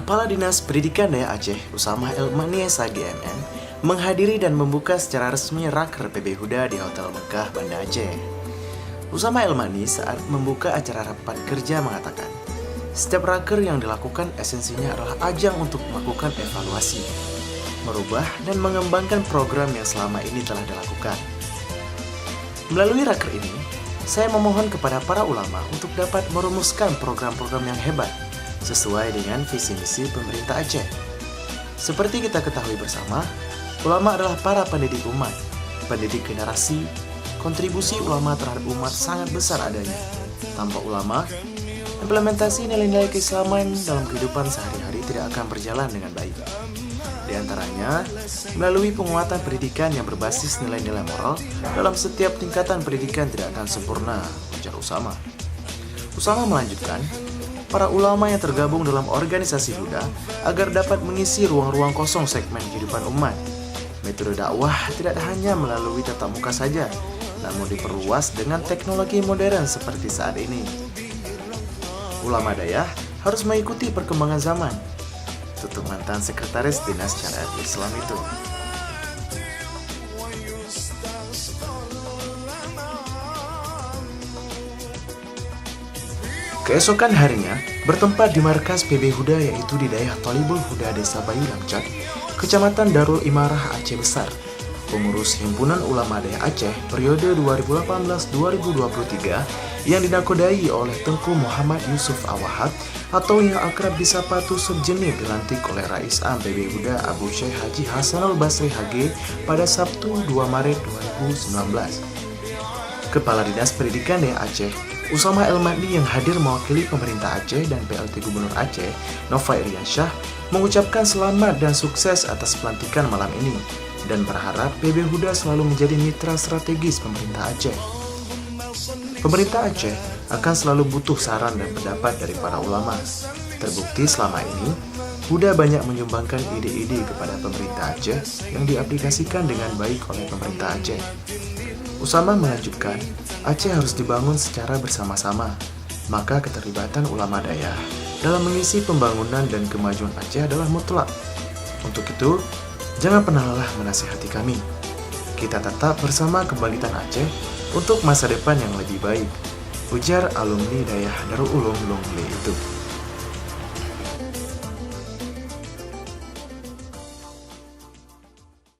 Kepala Dinas Pendidikan Daya Aceh, Usamah Elmani SHGMN, menghadiri dan membuka secara resmi Raker PB Huda di Hotel Mekah, Banda Aceh. Usamah Elmani saat membuka acara rapat kerja mengatakan, setiap raker yang dilakukan esensinya adalah ajang untuk melakukan evaluasi, merubah dan mengembangkan program yang selama ini telah dilakukan. Melalui raker ini, saya memohon kepada para ulama untuk dapat merumuskan program-program yang hebat sesuai dengan visi misi pemerintah Aceh. Seperti kita ketahui bersama, ulama adalah para pendidik umat, pendidik generasi. Kontribusi ulama terhadap umat sangat besar adanya. Tanpa ulama, implementasi nilai-nilai keislaman dalam kehidupan sehari-hari tidak akan berjalan dengan baik. Di antaranya, melalui penguatan pendidikan yang berbasis nilai-nilai moral dalam setiap tingkatan pendidikan tidak akan sempurna, ujar Usamah. Usamah melanjutkan, para ulama yang tergabung dalam organisasi Huda agar dapat mengisi ruang-ruang kosong segmen kehidupan umat. Metode dakwah tidak hanya melalui tatap muka saja, namun diperluas dengan teknologi modern seperti saat ini. Ulama daya harus mengikuti perkembangan zaman, tutur mantan Sekretaris Dinas Syariat Islam itu. Keesokan harinya, bertempat di markas PB Huda yaitu di daerah Thalibul Huda Desa Bayu Langcat, Kecamatan Darul Imarah Aceh Besar. Pengurus Himpunan Ulama Daya Aceh periode 2018-2023 yang dinakodai oleh Tengku Muhammad Yusuf Awahad atau yang akrab disapa Tusuk Jenib dilantik oleh Rais Am PB Huda Abu Syekh Haji Hasanul Basri HG pada Sabtu 2 Maret 2019. Kepala Dinas Pendidikan Daya Aceh, Usamah Elmani yang hadir mewakili pemerintah Aceh dan PLT Gubernur Aceh, Nova Iriansyah, mengucapkan selamat dan sukses atas pelantikan malam ini dan berharap PB Huda selalu menjadi mitra strategis pemerintah Aceh. Pemerintah Aceh akan selalu butuh saran dan pendapat dari para ulama. Terbukti selama ini, Huda banyak menyumbangkan ide-ide kepada pemerintah Aceh yang diaplikasikan dengan baik oleh pemerintah Aceh. Usamah melanjutkan, Aceh harus dibangun secara bersama-sama, maka keterlibatan ulama daya dalam mengisi pembangunan dan kemajuan Aceh adalah mutlak. Untuk itu, jangan pernah lelah menasihati kami. Kita tetap bersama kebangkitan Aceh untuk masa depan yang lebih baik, ujar alumni Dayah Darul Ulum Longley itu.